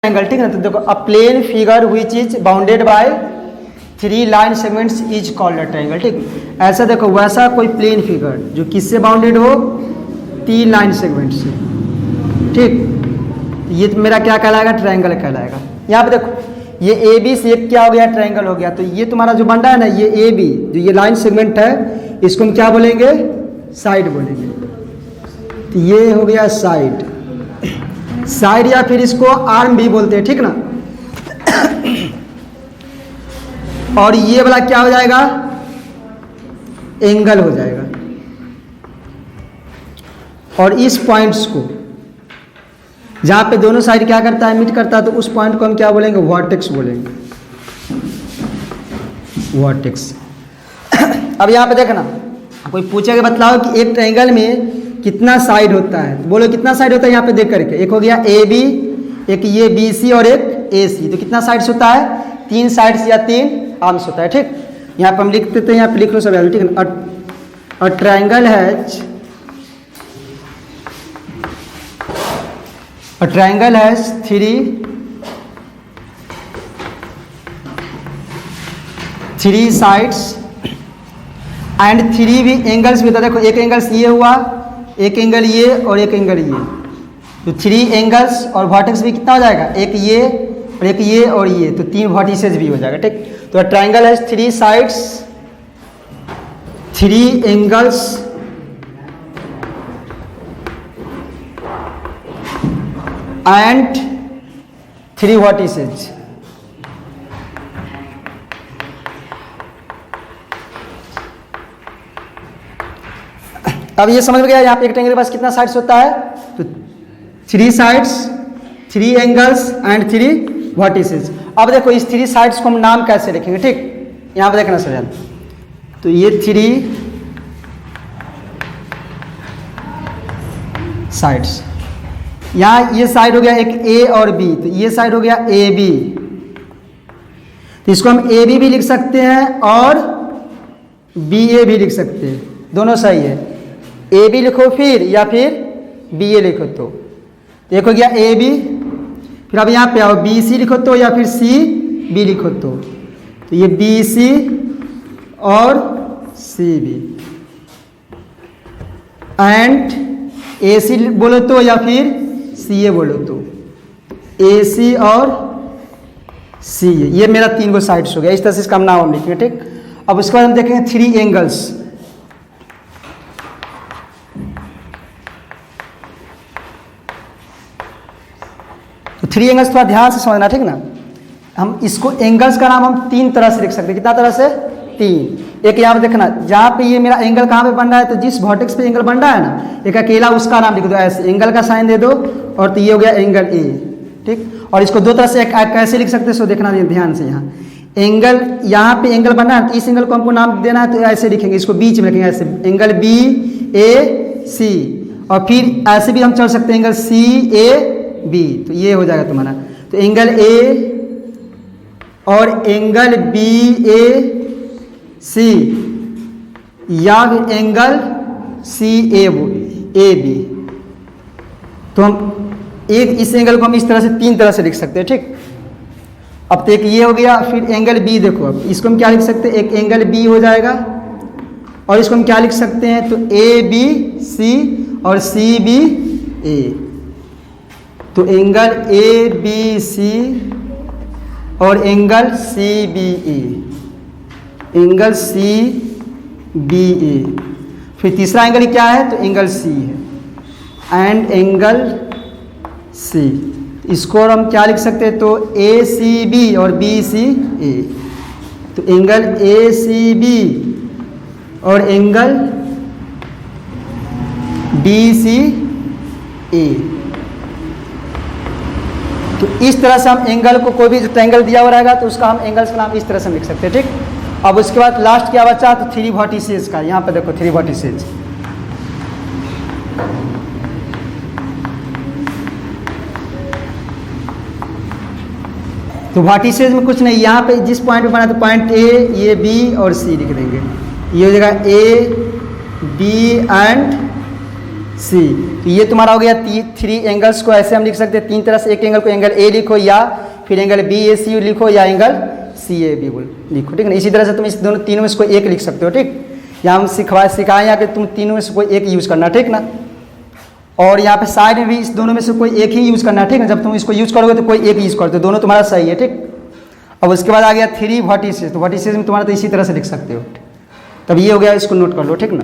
Triangle, ठीक है। तो देखो, a plane figure which is bounded by 3 line segments is called a triangle, ठीक। ऐसा देखो, वैसा कोई प्लेन फिगर जो किससे बाउंडेड हो, 3 लाइन सेगमेंट से, ठीक। ये तो मेरा क्या कहलाएगा, ट्रायंगल कहलाएगा। यहाँ पे देखो, ये ए बी से क्या हो गया, ट्रायंगल हो गया। तो ये तुम्हारा जो बन रहा है ना, ये ए बी जो ये लाइन सेगमेंट है, इसको हम क्या बोलेंगे, साइड बोलेंगे। तो ये हो गया साइड, साइड या फिर इसको आर्म भी बोलते हैं, ठीक ना। और ये वाला क्या हो जाएगा, एंगल हो जाएगा। और इस पॉइंट्स को जहां पे दोनों साइड क्या करता है, मीट करता है, तो उस पॉइंट को हम क्या बोलेंगे, वर्टेक्स बोलेंगे, वर्टेक्स। अब यहां पे देखना, कोई पूछेगा बतलाओ कि एक ट्रायंगल में कितना साइड होता है, तो बोलो कितना साइड होता है। यहाँ पे देख करके, एक हो गया ए बी, एक ये बी सी और एक ए सी। तो कितना साइड्स होता है, 3 साइड्स या 3 आर्म्स होता है, ठीक। यहाँ पे हम लिख देते हैं, यहाँ पे लिख लो सब, ठीक है। A triangle has, a triangle has 3 sides and 3 भी एंगल्स भी होता है। देखो, एक एंगल्स ये हुआ, एक एंगल ये और एक एंगल ये। तो 3 एंगल्स और वर्टेक्स भी कितना हो जाएगा, एक ये और एक ये और ये, तो 3 वर्टिसेस भी हो जाएगा, ठीक। तो triangle has 3 sides, 3 angles and 3 vertices। अब ये समझ में गया, यहाँ पे एक ट्रायंगल के पास कितना साइड्स होता है, तो 3 साइड्स, 3 एंगल्स एंड 3 वर्टिसेस। अब देखो, इस 3 साइड्स को हम नाम कैसे लिखेंगे, ठीक। यहाँ पे देखना सर, तो ये 3 साइड्स, यहाँ ये साइड हो गया एक ए और बी, तो ये साइड हो गया ए बी। तो इसको हम ए बी भी लिख सकते हैं और बी ए भी लिख सकते हैं, दोनों सही है। ए बी लिखो फिर, या फिर बी ए लिखो। तो एक हो गया ए बी, फिर अब यहाँ पे आओ, बी सी लिखो तो, या फिर सी बी लिखो तो ये बी सी और सी बी। एंड ए सी बोलो तो, या फिर सी ए बोलो तो, ए सी और सी ए। ये मेरा 3 गो साइड्स हो गया। इस तरह से इसका नाम हम लिखेंगे, ठीक। अब उसके बाद हम देखेंगे 3 एंगल्स। तो 3 एंगल्स थोड़ा ध्यान से समझना, ठीक ना। हम इसको एंगल्स का नाम हम 3 तरह से लिख सकते हैं। कितना तरह से, 3। एक यहाँ पे देखना, जहाँ पे ये मेरा एंगल कहाँ पे बन रहा है, तो जिस वर्टेक्स पे एंगल बन रहा है ना, एक अकेला उसका नाम लिख दो ऐसे, एंगल का साइन दे दो, और तो ये हो गया एंगल ए, ठीक। और इसको 2 तरह से कैसे लिख सकते हैं, सो देखना ध्यान से। यहाँ एंगल, यहाँ पे एंगल बन रहा है, तो इस एंगल को हमको नाम देना है, तो ऐसे लिखेंगे, इसको बीच में लिखेंगे ऐसे, एंगल बी ए सी। और फिर ऐसे भी हम चल सकते हैं, एंगल सी ए बी। तो ये हो जाएगा तुम्हारा, तो एंगल ए और एंगल बी ए सी, या फिर एंगल सी ए बी। तो हम एक इस एंगल को हम इस तरह से 3 तरह से लिख सकते हैं, ठीक। अब तो एक ये हो गया, फिर एंगल बी देखो, अब इसको हम क्या लिख सकते हैं, एक एंगल बी हो जाएगा, और इसको हम क्या लिख सकते हैं, तो ए बी सी और सी बी ए। तो एंगल ए बी सी और एंगल सी बी ए, एंगल सी बी ए। फिर तीसरा एंगल क्या है, तो एंगल सी है, एंड एंगल सी। इसको और हम क्या लिख सकते हैं, तो ए सी बी और बी सी ए। तो एंगल ए सी बी और एंगल बी सी ए। तो इस तरह से हम एंगल को, कोई भी जो ट्रायंगल दिया हुआ रहेगा तो उसका हम एंगल्स का नाम इस तरह से लिख सकते हैं, ठीक। अब उसके बाद लास्ट क्या बचा, तो 3 वर्टिसेस का। यहाँ पे देखो 3 वर्टिसेस। तो वर्टिसेस में कुछ नहीं, यहाँ पे जिस पॉइंट पे बना, तो पॉइंट ए, ये बी और सी लिख देंगे। ये हो जाएगा ए बी एंड सी। तो ये तुम्हारा हो गया 3 एंगल्स को ऐसे हम लिख सकते हैं 3 तरह से। एक एंगल को एंगल ए लिखो या फिर एंगल बी ए सी लिखो या एंगल सी ए बी लिखो, ठीक है ना। इसी तरह से तुम इस दोनों तीनों में से कोई एक लिख सकते हो, ठीक। यहाँ हम सिखाए यहाँ कि तुम तीनों में से कोई एक यूज़ करना, ठीक ना। और यहाँ पे साइड में भी इस दोनों में से कोई एक ही यूज़ करना है, ठीक है। जब तुम इसको यूज़ करोगे तो कोई एक यूज़ करते हो, दोनों तुम्हारा सही है, ठीक। अब उसके बाद आ गया 3 वर्टिसेस। तो वर्टिसेस में तुम्हारा तो इसी तरह से लिख सकते हो। तब ये हो गया, इसको नोट कर लो, ठीक ना।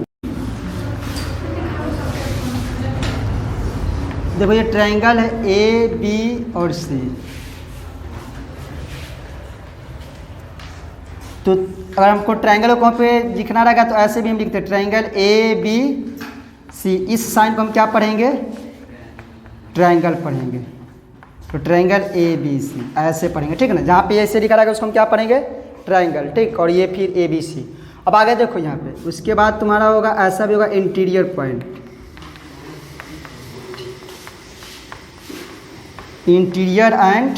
देखो ये ट्रायंगल है ए बी और सी। तो अगर हमको ट्रायंगल को पे लिखना रहेगा तो ऐसे भी हम लिखते हैं ट्रायंगल ए बी सी। इस साइन को हम क्या पढ़ेंगे, ट्रायंगल पढ़ेंगे। तो ट्रायंगल ए बी सी ऐसे पढ़ेंगे, ठीक है ना। जहाँ पे ऐसे लिखा रहेगा उसको हम क्या पढ़ेंगे, ट्रायंगल, ठीक। और ये फिर ए बी सी। अब आगे देखो यहाँ पे, उसके बाद तुम्हारा होगा ऐसा भी होगा interior point, interior and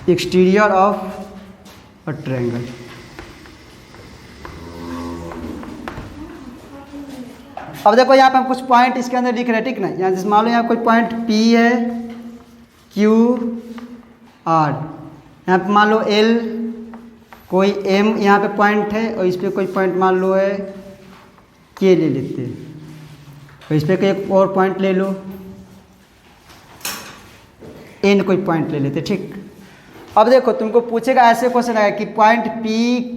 exterior of a triangle. अब देखो यहाँ पे हम कुछ पॉइंट इसके अंदर लिख रहे हैं, ठीक ना। यहाँ जैसे मान लो यहाँ कोई पॉइंट P है, Q R, यहाँ पे मान लो L, कोई M यहाँ पे पॉइंट है और इस पर कोई पॉइंट मान लो है K ले लेते हैं, और इस पर एक और पॉइंट ले लो N कोई पॉइंट ले लेते, ठीक। अब देखो तुमको पूछेगा ऐसे क्वेश्चन आएगा कि पॉइंट P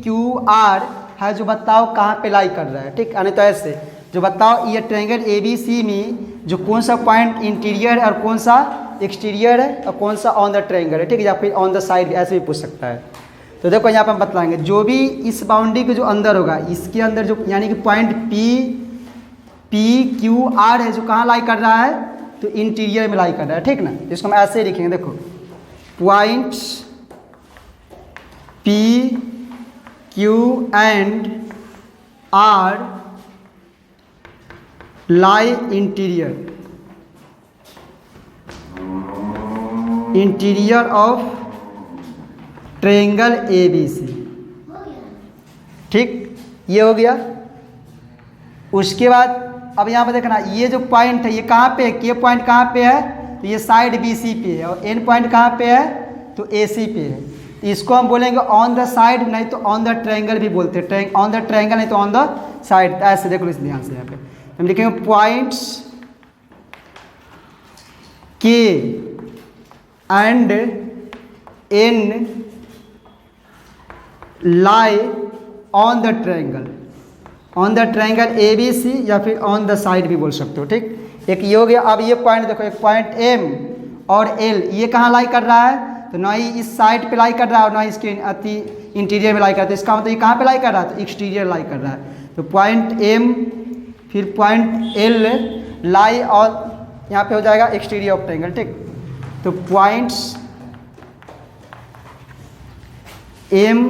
Q R है जो बताओ कहाँ पे लाई कर रहा है, ठीक। यानी तो ऐसे जो बताओ ये ट्रायंगल ए बी सी में जो कौन सा पॉइंट इंटीरियर है और कौन सा एक्सटीरियर है और कौन सा ऑन द ट्रायंगल है, ठीक है। या फिर ऑन द साइड ऐसे भी पूछ सकता है। तो देखो यहाँ पर हम बतलाएंगे जो भी इस बाउंड्री के जो अंदर होगा इसके अंदर जो यानी कि पॉइंट P Q R है जो कहाँ लाई कर रहा है, तो इंटीरियर में लाई कर रहा है, ठीक ना। इसको हम ऐसे ही लिखेंगे, देखो point P Q and R lie interior of triangle A B C, ठीक। ये हो गया। उसके बाद अब यहाँ पे देखना ये जो पॉइंट है ये कहाँ पे है, के पॉइंट कहाँ पे है, तो ये साइड बी सी पे है, और एन पॉइंट कहाँ पे है, तो ए सी पे है। तो इसको हम बोलेंगे ऑन द साइड, नहीं तो ऑन द ट्रायंगल भी बोलते हैं। ऑन द ट्रायंगल नहीं तो ऑन द साइड। ऐसे देखो इस ध्यान से यहाँ पे हम लिखेंगे पॉइंट्स के and N lie on the triangle, on the triangle A B C, या फिर ऑन द साइड भी बोल सकते हो, ठीक। एक ये हो गया। अब ये पॉइंट देखो, एक पॉइंट एम और एल ये कहाँ लाई कर रहा है, तो ना ही इस साइड पे लाई कर रहा है और ना ही इसके इंटीरियर में लाई कर रहा है। इसका मतलब ये कहाँ पे लाई कर रहा है, तो एक्सटीरियर लाई कर रहा है। तो पॉइंट एम फिर पॉइंट एल लाई और यहाँ पे हो जाएगा एक्सटीरियर ऑफ ट्रायंगल, ठीक। तो points M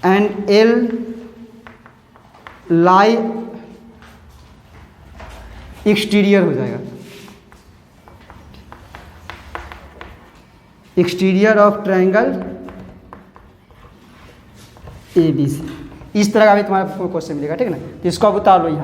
and L lie exterior हो जाएगा, exterior of triangle A B C. इस तरह का भी तुम्हारा क्वेश्चन मिलेगा, ठीक है ना। तो इसको अब उतार लो यहाँ।